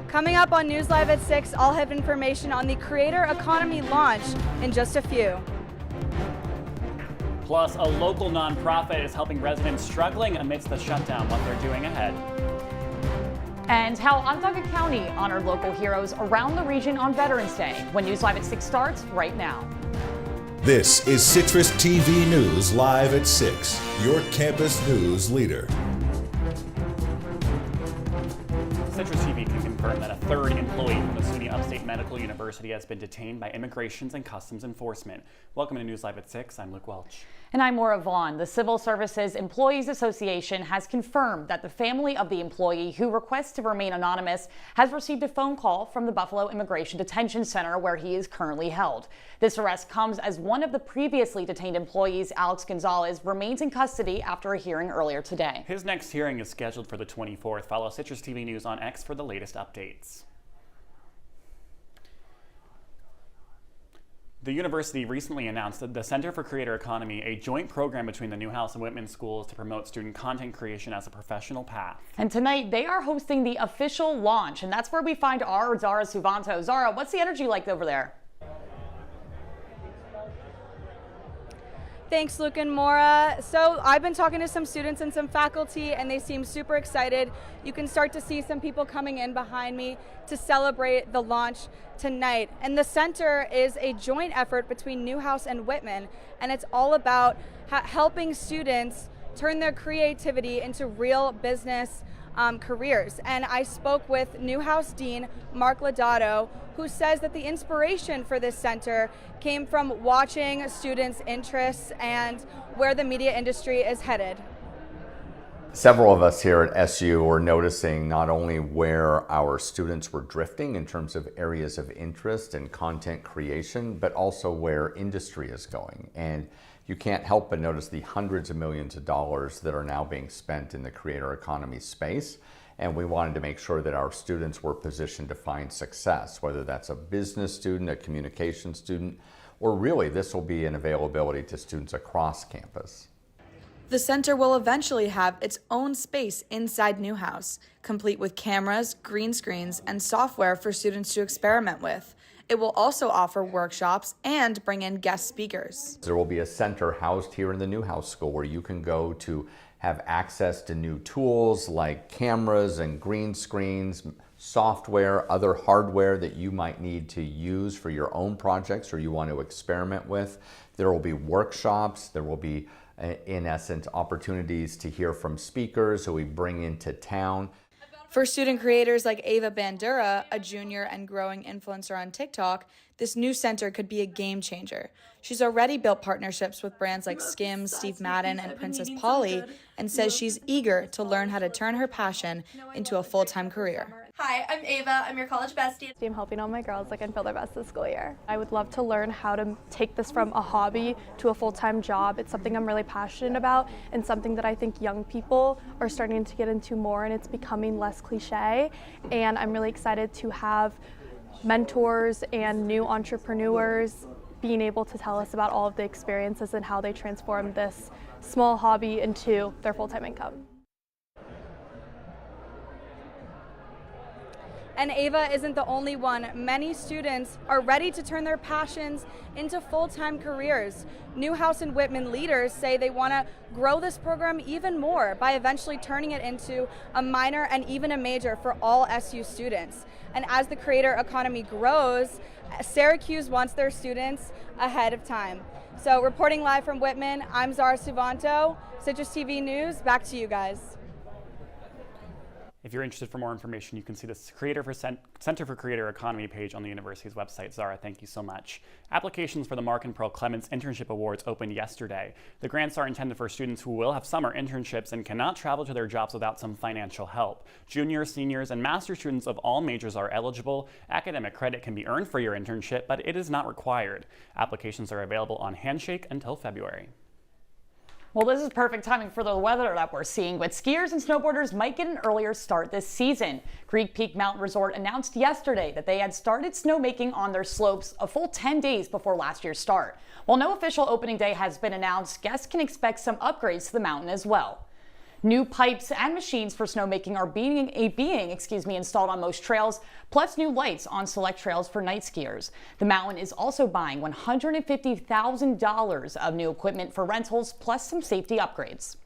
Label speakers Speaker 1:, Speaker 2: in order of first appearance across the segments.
Speaker 1: Coming up on News Live at 6, I'll have information on the creator economy launch in just a few.
Speaker 2: Plus, a local nonprofit is helping residents struggling amidst the shutdown, what they're doing ahead.
Speaker 3: And how Onondaga County honored local heroes around the region on Veterans Day, when News Live at 6 starts right now.
Speaker 4: This is CitrusTV News Live at 6, your campus news leader.
Speaker 2: CitrusTV can confirm that a third employee from the SUNY Upstate Medical University has been detained by Immigrations and Customs Enforcement. Welcome to News Live at 6. I'm Luke Welch.
Speaker 3: And I'm Moira Vaughan. The Civil Services Employees Association has confirmed that the family of the employee who requests to remain anonymous has received a phone call from the Buffalo Immigration Detention Center where he is currently held. This arrest comes as one of the previously detained employees, Alex Gonzalez, remains in custody after a hearing earlier today.
Speaker 2: His next hearing is scheduled for the 24th. Follow CitrusTV News on X for the latest updates. The university recently announced that the Center for Creator Economy, a joint program between the Newhouse and Whitman schools to promote student content creation as a professional path.
Speaker 3: And tonight they are hosting the official launch, and that's where we find our Zara Suvanto. Zara, what's the energy like over there?
Speaker 1: Thanks, Luke and Moira. So I've been talking to some students and some faculty, and they seem super excited. You can start to see some people coming in behind me to celebrate the launch tonight. And the center is a joint effort between Newhouse and Whitman, and it's all about helping students turn their creativity into real business careers. And I spoke with Newhouse Dean Mark Lodato, who says that the inspiration for this center came from watching students' interests and where the media industry is headed.
Speaker 5: Several of us here at SU were noticing not only where our students were drifting in terms of areas of interest and content creation, but also where industry is going. And you can't help but notice the hundreds of millions of dollars that are now being spent in the creator economy space. And we wanted to make sure that our students were positioned to find success, whether that's a business student, a communication student, or really this will be an availability to students across campus.
Speaker 1: The center will eventually have its own space inside Newhouse, complete with cameras, green screens, and software for students to experiment with. It will also offer workshops and bring in guest speakers.
Speaker 5: There will be a center housed here in the Newhouse School where you can go to have access to new tools like cameras and green screens, software, other hardware that you might need to use for your own projects or you want to experiment with. There will be workshops. There will be, in essence, opportunities to hear from speakers who we bring into town.
Speaker 1: For student creators like Ava Bandura, a junior and growing influencer on TikTok, this new center could be a game changer. She's already built partnerships with brands like Skims, Steve Madden, and Princess Polly, and says she's eager to learn how to turn her passion into a full-time career.
Speaker 6: Hi, I'm Ava. I'm your college bestie.
Speaker 7: I'm helping all my girls and feel their best this school year. I would love to learn how to take this from a hobby to a full-time job. It's something I'm really passionate about and something that I think young people are starting to get into more, and it's becoming less cliche. And I'm really excited to have mentors and new entrepreneurs being able to tell us about all of the experiences and how they transform this small hobby into their full-time income.
Speaker 1: And Ava isn't the only one. Many students are ready to turn their passions into full-time careers. Newhouse and Whitman leaders say they want to grow this program even more by eventually turning it into a minor and even a major for all SU students. And as the creator economy grows, Syracuse wants their students ahead of time. So reporting live from Whitman, I'm Zara Suvanto, CitrusTV News. Back to you guys.
Speaker 2: If you're interested for more information, you can see the Center for Creator Economy page on the university's website. Zara, thank you so much. Applications for the Mark and Pearl Clements Internship Awards opened yesterday. The grants are intended for students who will have summer internships and cannot travel to their jobs without some financial help. Juniors, seniors, and master students of all majors are eligible. Academic credit can be earned for your internship, but it is not required. Applications are available on Handshake until February.
Speaker 3: Well, this is perfect timing for the weather that we're seeing, but skiers and snowboarders might get an earlier start this season. Creek Peak Mountain Resort announced yesterday that they had started snowmaking on their slopes a full 10 days before last year's start. While no official opening day has been announced, guests can expect some upgrades to the mountain as well. New pipes and machines for snowmaking are being installed on most trails, plus new lights on select trails for night skiers. The mountain is also buying $150,000 of new equipment for rentals, plus some safety upgrades.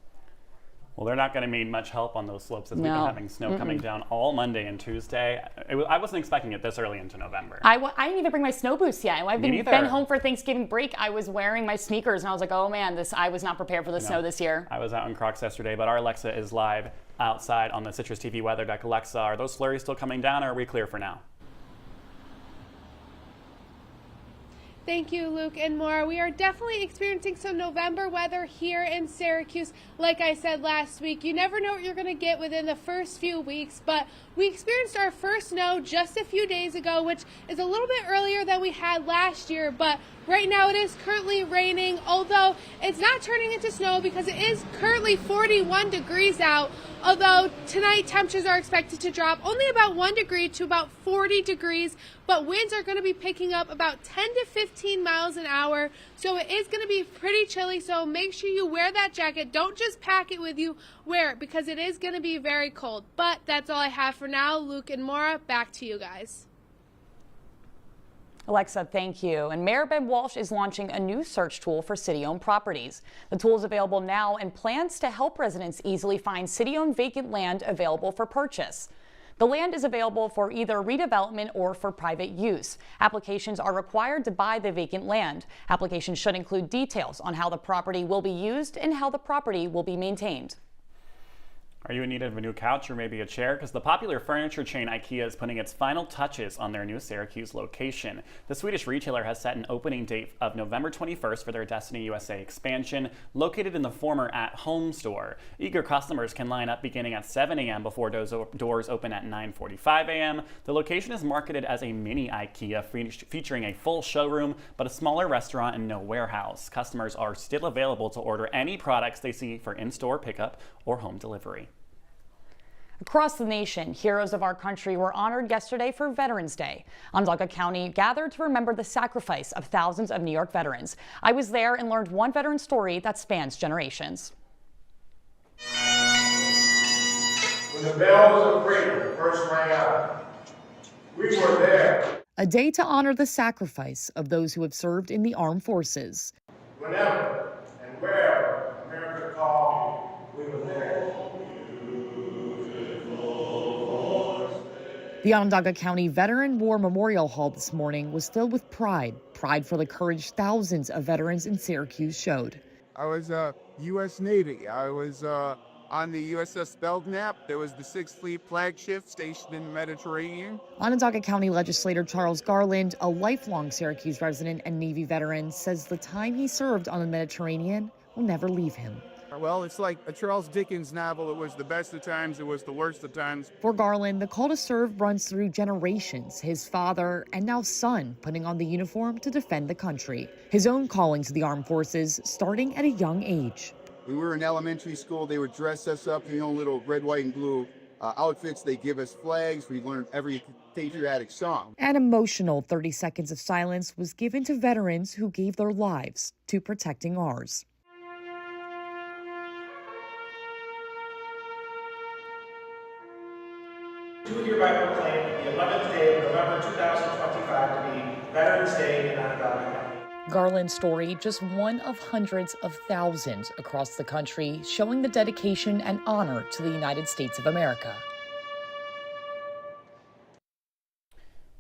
Speaker 2: Well, they're not going to need much help on those slopes as we've been having snow coming down all Monday and Tuesday. I wasn't expecting it this early into November.
Speaker 3: I didn't even bring my snow boots yet. I've been home for Thanksgiving break. I was wearing my sneakers and I was like, oh man, I was not prepared for the snow this year.
Speaker 2: I was out in Crocs yesterday, but our Alexa is live outside on the Citrus TV weather deck. Alexa, are those flurries still coming down or are we clear for now?
Speaker 8: Thank you, Luke and Moira. We are definitely experiencing some November weather here in Syracuse. Like I said last week, you never know what you're going to get within the first few weeks, but we experienced our first snow just a few days ago, which is a little bit earlier than we had last year, but right now it is currently raining, although it's not turning into snow because it is currently 41 degrees out. Although tonight temperatures are expected to drop only about 1 degree to about 40 degrees, but winds are going to be picking up about 10 to 15 miles an hour, so it is going to be pretty chilly, so make sure you wear that jacket. Don't just pack it with you, wear it, because it is going to be very cold. But that's all I have for now. Luke and Moira, back to you guys.
Speaker 3: Alexa, thank you. And Mayor Ben Welch is launching a new search tool for city-owned properties. The tool is available now and plans to help residents easily find city-owned vacant land available for purchase. The land is available for either redevelopment or for private use. Applications are required to buy the vacant land. Applications should include details on how the property will be used and how the property will be maintained.
Speaker 2: Are you in need of a new couch or maybe a chair? Because the popular furniture chain IKEA is putting its final touches on their new Syracuse location. The Swedish retailer has set an opening date of November 21st for their Destiny USA expansion, located in the former At Home store. Eager customers can line up beginning at 7 a.m. before doors open at 9:45 a.m. The location is marketed as a mini IKEA featuring a full showroom, but a smaller restaurant and no warehouse. Customers are still available to order any products they see for in-store pickup or home delivery.
Speaker 3: Across the nation, heroes of our country were honored yesterday for Veterans Day. Onondaga County gathered to remember the sacrifice of thousands of New York veterans. I was there and learned one veteran story that spans generations.
Speaker 9: When the bells of freedom first rang out, we were there.
Speaker 10: A day to honor the sacrifice of those who have served in the armed forces.
Speaker 9: Whenever and wherever America called, we were there.
Speaker 10: The Onondaga County Veteran War Memorial Hall this morning was filled with pride for the courage thousands of veterans in Syracuse showed.
Speaker 11: I was U.S. Navy. I was on the USS Belknap. There was the 6th Fleet flagship stationed in the Mediterranean.
Speaker 10: Onondaga County legislator Charles Garland, a lifelong Syracuse resident and Navy veteran, says the time he served on the Mediterranean will never leave him.
Speaker 11: Well, it's like a Charles Dickens novel. It was the best of times, it was the worst of times.
Speaker 10: For Garland, the call to serve runs through generations. His father and now son putting on the uniform to defend the country. His own calling to the armed forces starting at a young age.
Speaker 11: We were in elementary school. They would dress us up in little red, white, and blue outfits. They give us flags. We learned every patriotic song.
Speaker 10: An emotional 30 seconds of silence was given to veterans who gave their lives to protecting ours.
Speaker 9: Do hereby proclaim the 11th day of November 2025 to be Veterans Day in Onondaga County.
Speaker 10: Garland's story, just one of hundreds of thousands across the country, showing the dedication and honor to the United States of America.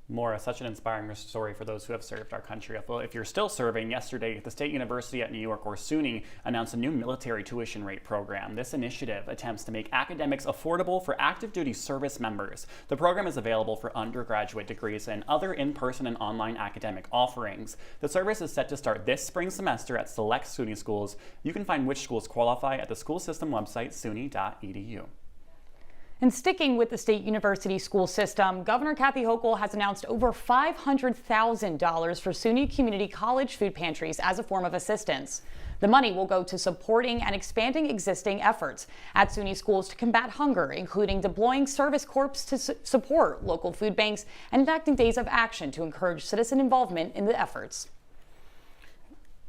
Speaker 2: Moira, such an inspiring story for those who have served our country. If you're still serving, yesterday, the State University at New York, or SUNY, announced a new military tuition rate program. This initiative attempts to make academics affordable for active duty service members. The program is available for undergraduate degrees and other in-person and online academic offerings. The service is set to start this spring semester at select SUNY schools. You can find which schools qualify at the school system website, suny.edu.
Speaker 3: And sticking with the State University school system, Governor Kathy Hochul has announced over $500,000 for SUNY Community College food pantries as a form of assistance. The money will go to supporting and expanding existing efforts at SUNY schools to combat hunger, including deploying service corps to support local food banks and enacting days of action to encourage citizen involvement in the efforts.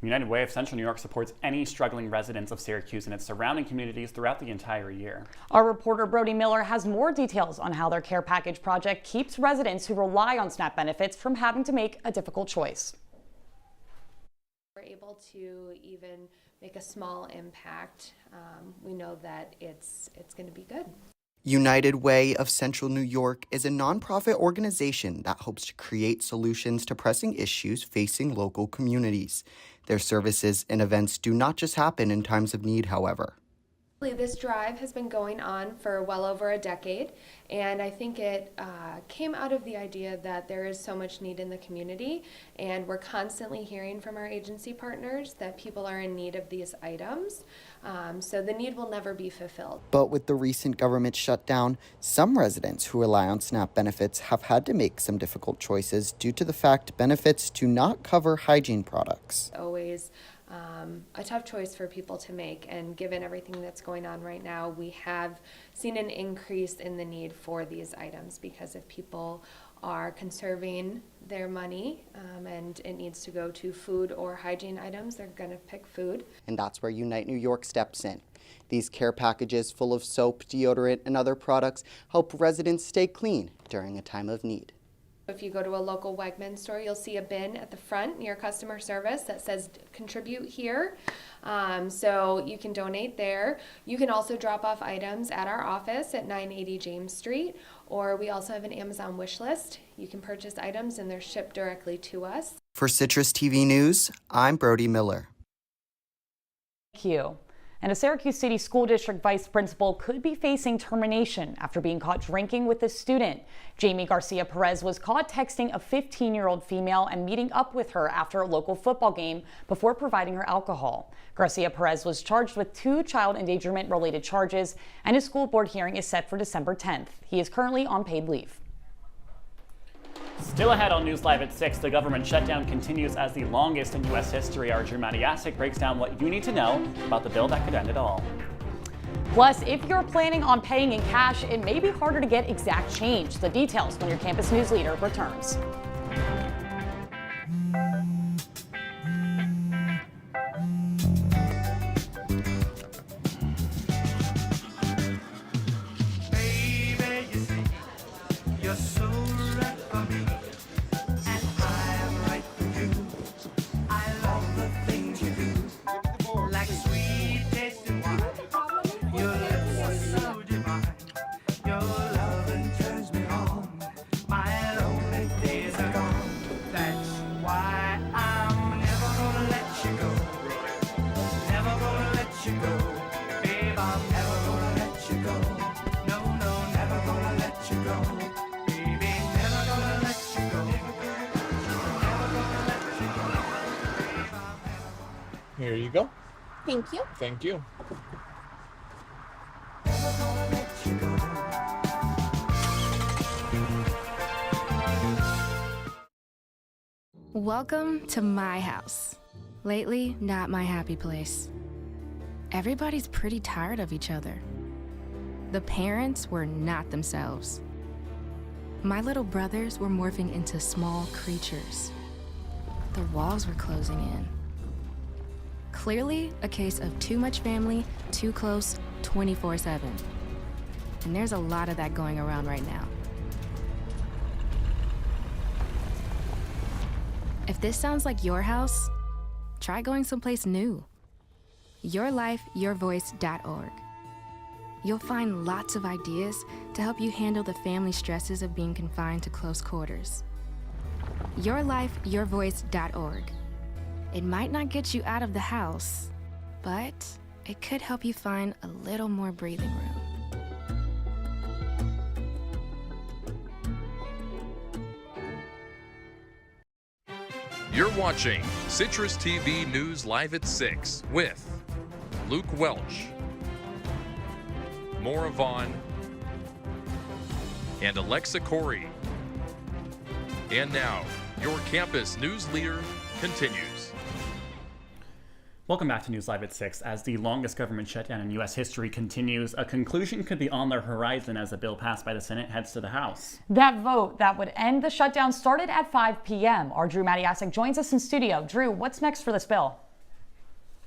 Speaker 2: United Way of Central New York supports any struggling residents of Syracuse and its surrounding communities throughout the entire year.
Speaker 3: Our reporter Brody Miller has more details on how their care package project keeps residents who rely on SNAP benefits from having to make a difficult choice.
Speaker 12: We're able to even make a small impact. We know that it's going to be good.
Speaker 13: United Way of Central New York is a nonprofit organization that hopes to create solutions to pressing issues facing local communities. Their services and events do not just happen in times of need, however.
Speaker 12: This drive has been going on for well over a decade, and I think it came out of the idea that there is so much need in the community, and we're constantly hearing from our agency partners that people are in need of these items, so the need will never be fulfilled.
Speaker 13: But with the recent government shutdown, some residents who rely on SNAP benefits have had to make some difficult choices due to the fact benefits do not cover hygiene products.
Speaker 12: Always a tough choice for people to make, and given everything that's going on right now, we have seen an increase in the need for these items because if people are conserving their money and it needs to go to food or hygiene items, they're going to pick food.
Speaker 13: And that's where Unite New York steps in. These care packages full of soap, deodorant, and other products help residents stay clean during a time of need.
Speaker 12: If you go to a local Wegmans store, you'll see a bin at the front near customer service that says contribute here. So you can donate there. You can also drop off items at our office at 980 James Street, or we also have an Amazon wish list. You can purchase items and they're shipped directly to us.
Speaker 13: For CitrusTV News, I'm Brody Miller.
Speaker 3: Thank you. And a Syracuse City School District vice principal could be facing termination after being caught drinking with a student. Jamie Garcia Perez was caught texting a 15-year-old female and meeting up with her after a local football game before providing her alcohol. Garcia Perez was charged with 2 child endangerment related charges, and his school board hearing is set for December 10th. He is currently on paid leave.
Speaker 2: Still ahead on News Live at 6, the government shutdown continues as the longest in U.S. history. Our Drew Matiasik breaks down what you need to know about the bill that could end it all.
Speaker 3: Plus, if you're planning on paying in cash, it may be harder to get exact change. The details when your campus news leader returns.
Speaker 14: Here you go.
Speaker 6: Thank you.
Speaker 14: Thank you.
Speaker 15: Welcome to my house. Lately, not my happy place. Everybody's pretty tired of each other. The parents were not themselves. My little brothers were morphing into small creatures. The walls were closing in. Clearly a case of too much family, too close, 24/7. And there's a lot of that going around right now. If this sounds like your house, try going someplace new. YourLifeYourVoice.org. You'll find lots of ideas to help you handle the family stresses of being confined to close quarters. YourLifeYourVoice.org. It might not get you out of the house, but it could help you find a little more breathing room.
Speaker 16: You're watching Citrus TV News Live at 6 with Luke Welch, Moira Vaughan, and Alexa Korrie. And now, your campus news leader continues.
Speaker 2: Welcome back to News Live at 6. As the longest government shutdown in U.S. history continues, a conclusion could be on the horizon as a bill passed by the Senate heads to the House.
Speaker 3: That vote that would end the shutdown started at 5 p.m. Our Drew Matiasik joins us in studio. Drew, what's next for this bill?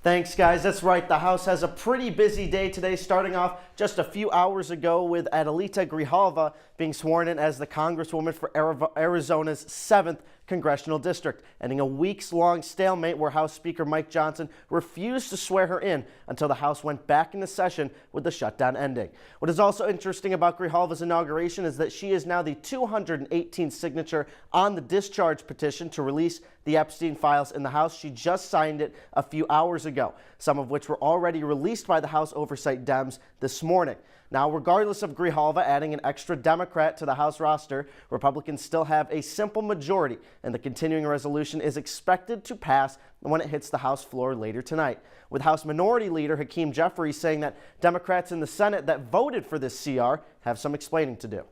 Speaker 14: Thanks, guys. That's right. The House has a pretty busy day today, starting off just a few hours ago with Adelita Grijalva being sworn in as the Congresswoman for Arizona's 7th Congressional District, ending a weeks-long stalemate where House Speaker Mike Johnson refused to swear her in until the House went back into session with the shutdown ending. What is also interesting about Grijalva's inauguration is that she is now the 218th signature on the discharge petition to release the Epstein files in the House. She just signed it a few hours ago, some of which were already released by the House Oversight Dems this morning. Now, regardless of Grijalva adding an extra Democrat to the House roster, Republicans still have a simple majority, and the continuing resolution is expected to pass when it hits the House floor later tonight, with House Minority Leader Hakeem Jeffries saying that Democrats in the Senate that voted for this CR have some explaining to do.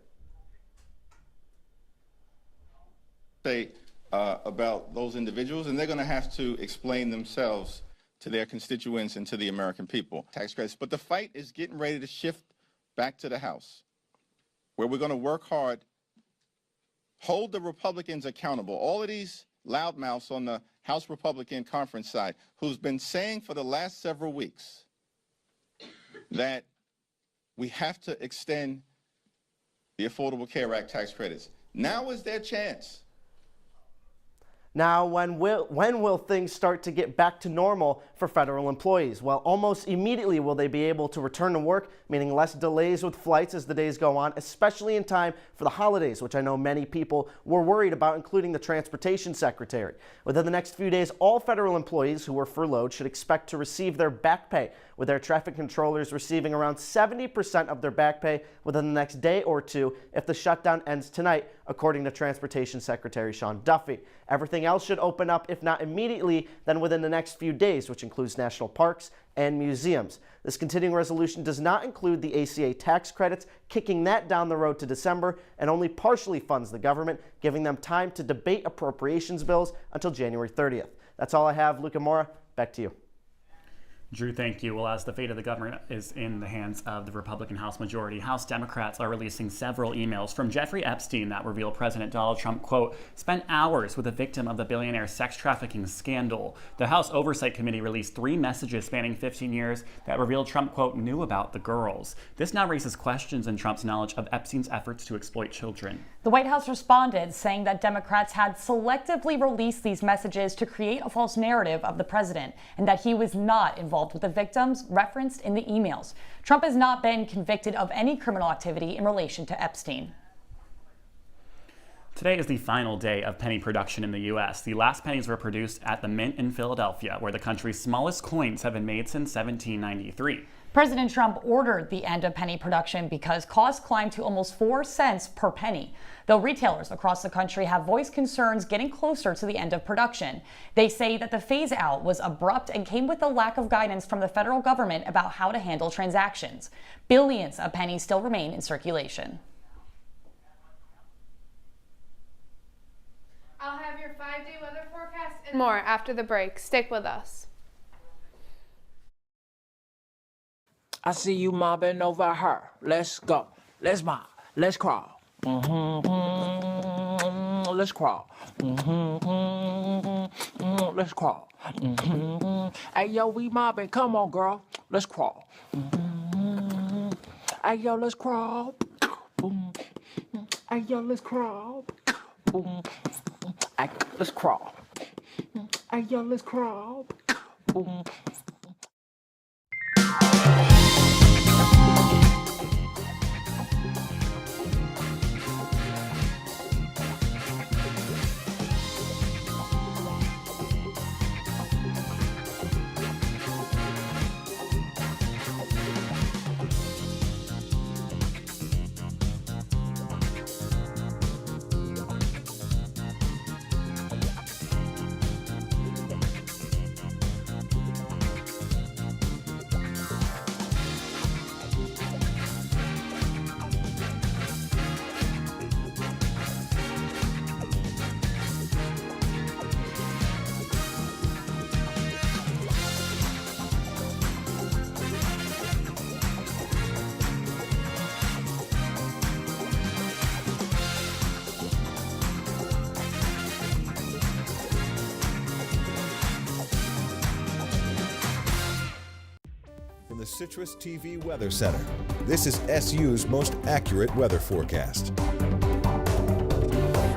Speaker 17: About those individuals, and they're going to have to explain themselves to their constituents and to the American people. Tax credits. But the fight is getting ready to shift back to the House, where we're going to work hard, hold the Republicans accountable. All of these loudmouths on the House Republican conference side who's been saying for the last several weeks that we have to extend the Affordable Care Act tax credits. Now is their chance.
Speaker 14: Now, when will things start to get back to normal for federal employees? Well, almost immediately will they be able to return to work, meaning less delays with flights as the days go on, especially in time for the holidays, which I know many people were worried about, including the Transportation Secretary. Within the next few days, all federal employees who were furloughed should expect to receive their back pay, with their traffic controllers receiving around 70% of their back pay within the next day or two if the shutdown ends tonight, according to Transportation Secretary Sean Duffy. Everything else should open up, if not immediately, then within the next few days, which includes national parks and museums. This continuing resolution does not include the ACA tax credits, kicking that down the road to December, and only partially funds the government, giving them time to debate appropriations bills until January 30th. That's all I have. Luke and Moira, back to you.
Speaker 2: Drew, thank you. Well, as the fate of the government is in the hands of the Republican House majority, House Democrats are releasing several emails from Jeffrey Epstein that reveal President Donald Trump, quote, spent hours with a victim of the billionaire sex trafficking scandal. The House Oversight Committee released 3 messages spanning 15 years that revealed Trump, quote, knew about the girls. This now raises questions in Trump's knowledge of Epstein's efforts to exploit children.
Speaker 3: The White House responded, saying that Democrats had selectively released these messages to create a false narrative of the president and that he was not involved with the victims referenced in the emails. Trump has not been convicted of any criminal activity in relation to Epstein.
Speaker 2: Today is the final day of penny production in the U.S. The last pennies were produced at the Mint in Philadelphia, where the country's smallest coins have been made since 1793.
Speaker 3: President Trump ordered the end of penny production because costs climbed to almost 4 cents per penny, though retailers across the country have voiced concerns getting closer to the end of production. They say that the phase-out was abrupt and came with a lack of guidance from the federal government about how to handle transactions. Billions of pennies still remain in circulation.
Speaker 8: I'll have your 5-day weather forecast and more after the break. Stick with us.
Speaker 18: I see you mobbing over her. Let's go. Let's mob. Let's crawl. Let's crawl. Let's crawl. Hey, yo, we mobbing. Come on, girl. Let's crawl. Hey, yo, let's crawl. Hey, yo, let's crawl. Hey, let's crawl. Hey, yo, let's crawl.
Speaker 4: the Citrus TV Weather Center. This is SU's most accurate weather forecast.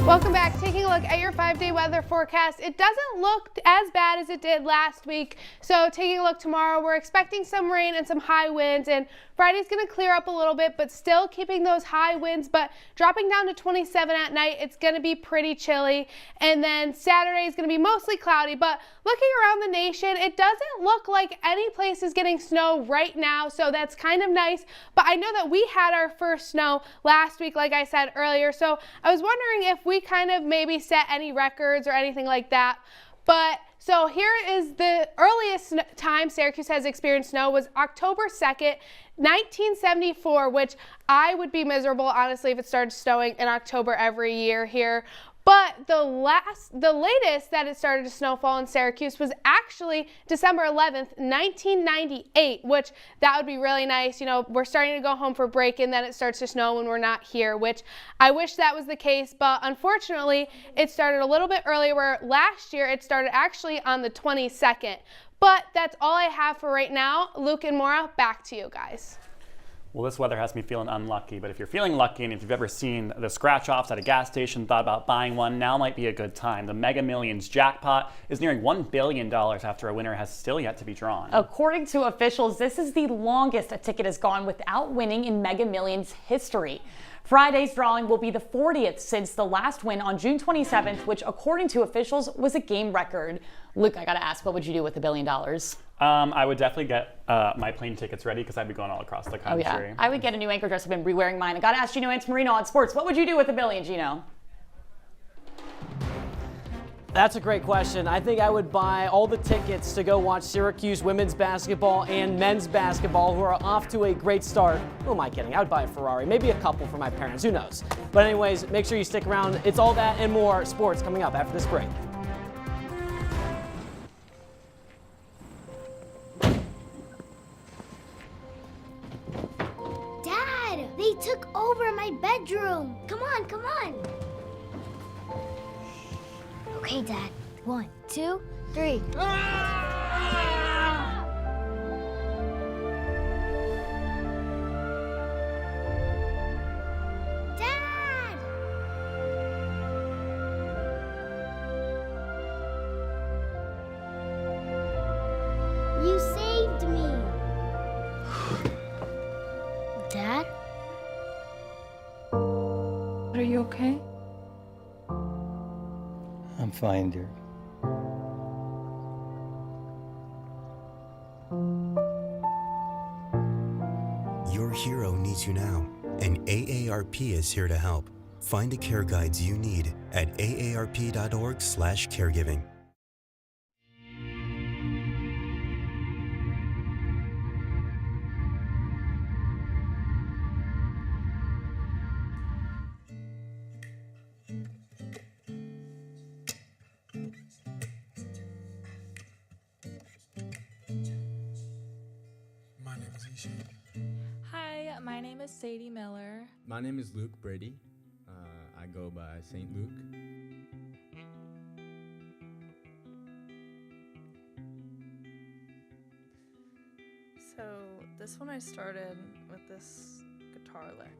Speaker 8: Welcome back. Taking a look at your 5-day weather forecast. It doesn't look as bad as it did last week. So taking a look tomorrow, we're expecting some rain and some high winds, and Friday's going to clear up a little bit, but still keeping those high winds, but dropping down to 27 at night. It's going to be pretty chilly. And then Saturday is going to be mostly cloudy, but looking around the nation, it doesn't look like any place is getting snow right now, so that's kind of nice. But I know that we had our first snow last week, like I said earlier, so I was wondering if we kind of maybe set any records or anything like that. But so here is the earliest time Syracuse has experienced snow was October 2nd, 1974, which I would be miserable, honestly, if it started snowing in October every year here. But the latest that it started to snowfall in Syracuse was actually December 11th, 1998, which that would be really nice. You know, we're starting to go home for break and then it starts to snow when we're not here, which I wish that was the case, but unfortunately it started a little bit earlier, where last year it started actually on the 22nd. But that's all I have for right now. Luke and Moira, back to you guys.
Speaker 2: Well, this weather has me feeling unlucky, but if you're feeling lucky and if you've ever seen the scratch-offs at a gas station, thought about buying one, now might be a good time. The Mega Millions jackpot is nearing $1 billion after a winner has still yet to be drawn.
Speaker 3: According to officials, this is the longest a ticket has gone without winning in Mega Millions history. Friday's drawing will be the 40th since the last win on June 27th, which according to officials was a game record. Luke, I gotta ask, what would you do with $1 billion?
Speaker 2: I would definitely get my plane tickets ready because I'd be going all across the country.
Speaker 3: Oh, yeah. I would get a new anchor dress. I've been re-wearing mine. I gotta ask Gino Antamarino on sports. What would you do with $1 billion, Gino?
Speaker 19: That's a great question. I think I would buy all the tickets to go watch Syracuse women's basketball and men's basketball, who are off to a great start. Who am I kidding? I would buy a Ferrari, maybe a couple for my parents, who knows? But anyways, make sure you stick around. It's all that and more sports coming up after this break.
Speaker 20: Dad, they took over my bedroom. Come on, come on. Okay, Dad. 1, 2, 3. Dad! You saved me. Dad?
Speaker 21: Are you okay?
Speaker 22: I'm fine, dear.
Speaker 23: Your hero needs you now, and AARP is here to help. Find the care guides you need at aarp.org/caregiving.
Speaker 24: Hi, my name is Sadie Miller.
Speaker 25: My name is Luke Brady. I go by St. Luke.
Speaker 24: So this one I started with this guitar lick.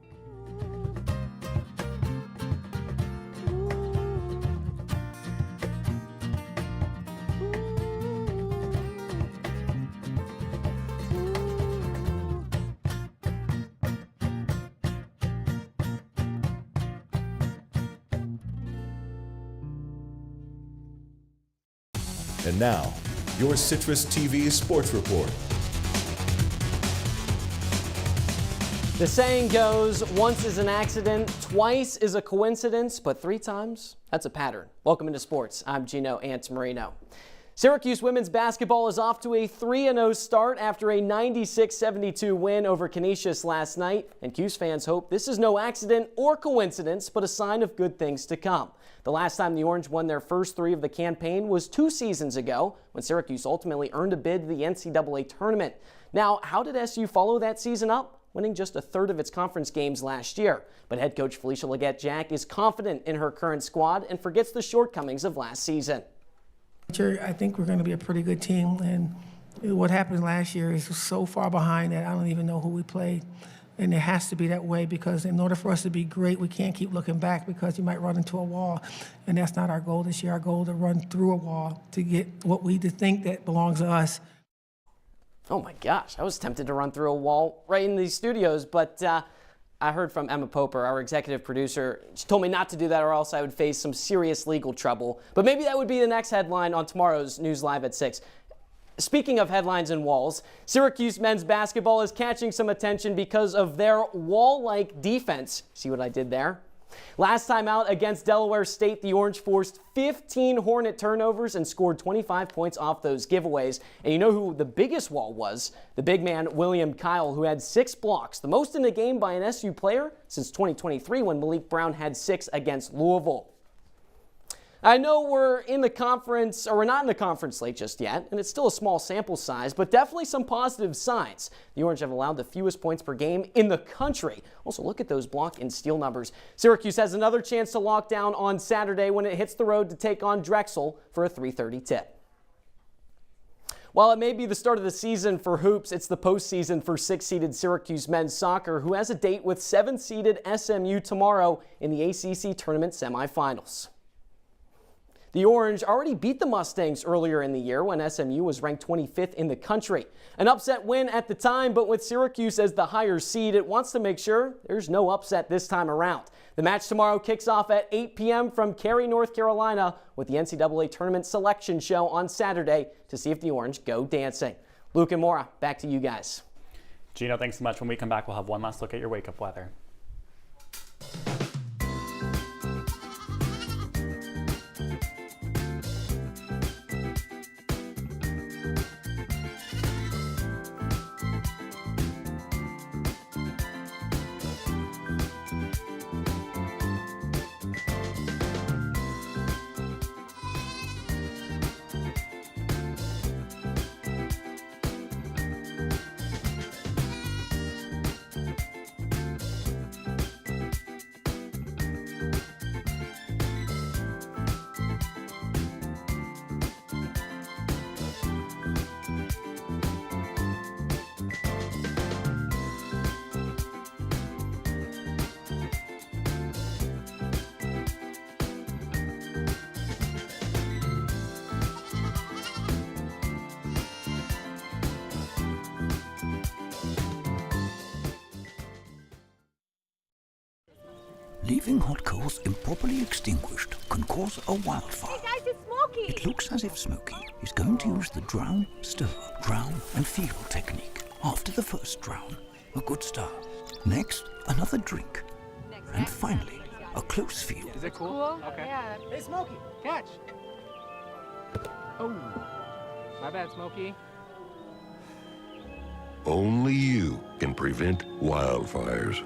Speaker 4: And now, your Citrus TV Sports Report.
Speaker 19: The saying goes, once is an accident, twice is a coincidence, but 3 times, that's a pattern. Welcome into sports. I'm Gino Antamarino. Syracuse women's basketball is off to a 3-0 start after a 96-72 win over Canisius last night, and Cuse fans hope this is no accident or coincidence, but a sign of good things to come. The last time the Orange won their first 3 of the campaign was 2 seasons ago, when Syracuse ultimately earned a bid to the NCAA tournament. Now, how did SU follow that season up? Winning just a third of its conference games last year. But head coach Felicia Leggett-Jack is confident in her current squad and forgets the shortcomings of last season.
Speaker 18: I think we're going to be a pretty good team, and
Speaker 1: What happened last year is so far behind that I don't even know who we played. And it has to be that way because in order for us to be great, we can't keep looking back because you might run into a wall. And that's not our goal this year. Our goal is to run through a wall to get what we think that belongs to us.
Speaker 19: Oh my gosh, I was tempted to run through a wall right in these studios, but I heard from Emma Poper, our executive producer. She told me not to do that or else I would face some serious legal trouble. But maybe that would be the next headline on tomorrow's News Live at 6. Speaking of headlines and walls, Syracuse men's basketball is catching some attention because of their wall-like defense. See what I did there? Last time out against Delaware State, the Orange forced 15 Hornet turnovers and scored 25 points off those giveaways. And you know who the biggest wall was? The big man, William Kyle, who had 6 blocks, the most in a game by an SU player since 2023 when Malik Brown had 6 against Louisville. I know we're in the conference, or we're not in the conference slate just yet, and it's still a small sample size, but definitely some positive signs. The Orange have allowed the fewest points per game in the country. Also, look at those block and steal numbers. Syracuse has another chance to lock down on Saturday when it hits the road to take on Drexel for a 3:30 tip. While it may be the start of the season for hoops, it's the postseason for 6-seeded Syracuse men's soccer, who has a date with 7-seeded SMU tomorrow in the ACC tournament semifinals. The Orange already beat the Mustangs earlier in the year when SMU was ranked 25th in the country. An upset win at the time, but with Syracuse as the higher seed, it wants to make sure there's no upset this time around. The match tomorrow kicks off at 8 p.m. from Cary, North Carolina, with the NCAA Tournament Selection Show on Saturday to see if the Orange go dancing. Luke and Moira, back to you guys.
Speaker 2: Gino, thanks so much. When we come back, we'll have one last look at your wake-up weather.
Speaker 5: Leaving hot coals improperly extinguished can cause a wildfire.
Speaker 7: Hey guys, it's Smokey!
Speaker 5: It looks as if Smokey is going to use the drown, stir, drown and feel technique. After the first drown, a good stir. Next, another drink. And finally, a close feel.
Speaker 18: Is it cool? Okay.
Speaker 7: Yeah.
Speaker 18: Hey, Smokey, catch! Oh, my bad, Smokey.
Speaker 11: Only you can prevent wildfires.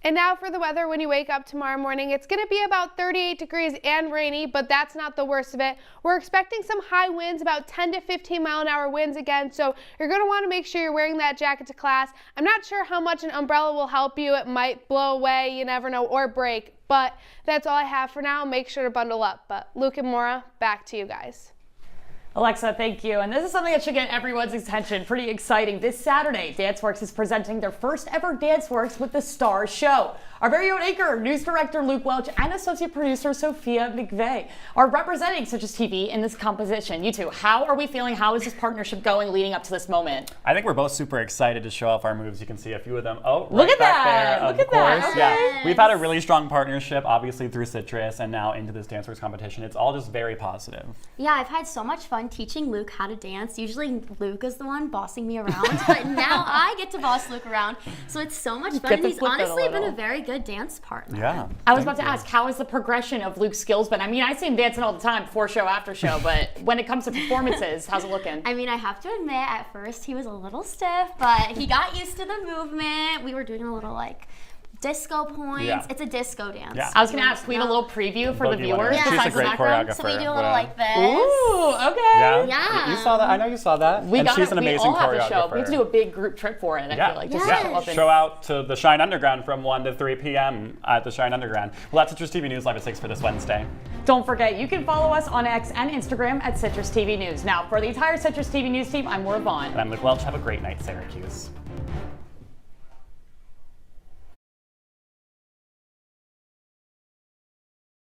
Speaker 8: And now for the weather when you wake up tomorrow morning. It's going to be about 38 degrees and rainy, but that's not the worst of it. We're expecting some high winds, about 10 to 15 mile an hour winds again, so you're going to want to make sure you're wearing that jacket to class. I'm not sure how much an umbrella will help you. It might blow away, you never know, or break, but that's all I have for now. Make sure to bundle up. But Luke and Moira, back to you guys.
Speaker 3: Alexa, thank you. And this is something that should get everyone's attention. Pretty exciting. This Saturday, DanceWorks is presenting their first ever DanceWorks with the Stars show. Our very own anchor, news director Luke Welch, and associate producer Sophia McVeigh are representing CitrusTV in this composition. You two, how are we feeling? How is this partnership going leading up to this moment?
Speaker 2: I think we're both super excited to show off our moves. You can see a few of them. Oh,
Speaker 3: look at
Speaker 2: back
Speaker 3: that!
Speaker 2: There,
Speaker 3: look at that!
Speaker 2: Okay. Yeah, we've had a really strong partnership, obviously through Citrus, and now into this DanceWorks competition. It's all just very positive.
Speaker 22: Yeah, I've had so much fun teaching Luke how to dance. Usually Luke is the one bossing me around, but now I get to boss Luke around. So it's so much fun. And he's honestly been a very good dance partner.
Speaker 2: Yeah.
Speaker 3: I was about to ask, how is the progression of Luke's skills been? I mean, I see him dancing all the time, before show, after show, but when it comes to performances, how's it looking?
Speaker 22: I mean, I have to admit, at first he was a little stiff, but he got used to the movement. We were doing a little like disco points.
Speaker 2: Yeah.
Speaker 22: It's a disco dance.
Speaker 2: Yeah.
Speaker 3: I was going to ask, we need a little preview for the viewers.
Speaker 2: She's a great choreographer.
Speaker 22: So we do a little like this.
Speaker 3: Ooh, okay.
Speaker 22: Yeah.
Speaker 2: You saw that? I know you saw that.
Speaker 3: We
Speaker 2: and
Speaker 3: got
Speaker 2: she's
Speaker 3: it.
Speaker 2: an amazing
Speaker 3: We all have to show.
Speaker 2: choreographer.
Speaker 3: We have to do a big group trip for it, I feel like. Just show up and
Speaker 2: Show out to the Shine Underground from 1 to 3 p.m. at the Shine Underground. Well, that's Citrus TV News Live at 6 for this Wednesday.
Speaker 3: Don't forget, you can follow us on X and Instagram at Citrus TV News. Now, for the entire Citrus TV News team, I'm Moira Vaughan.
Speaker 2: And I'm Luke Welch. Have a great night, Syracuse.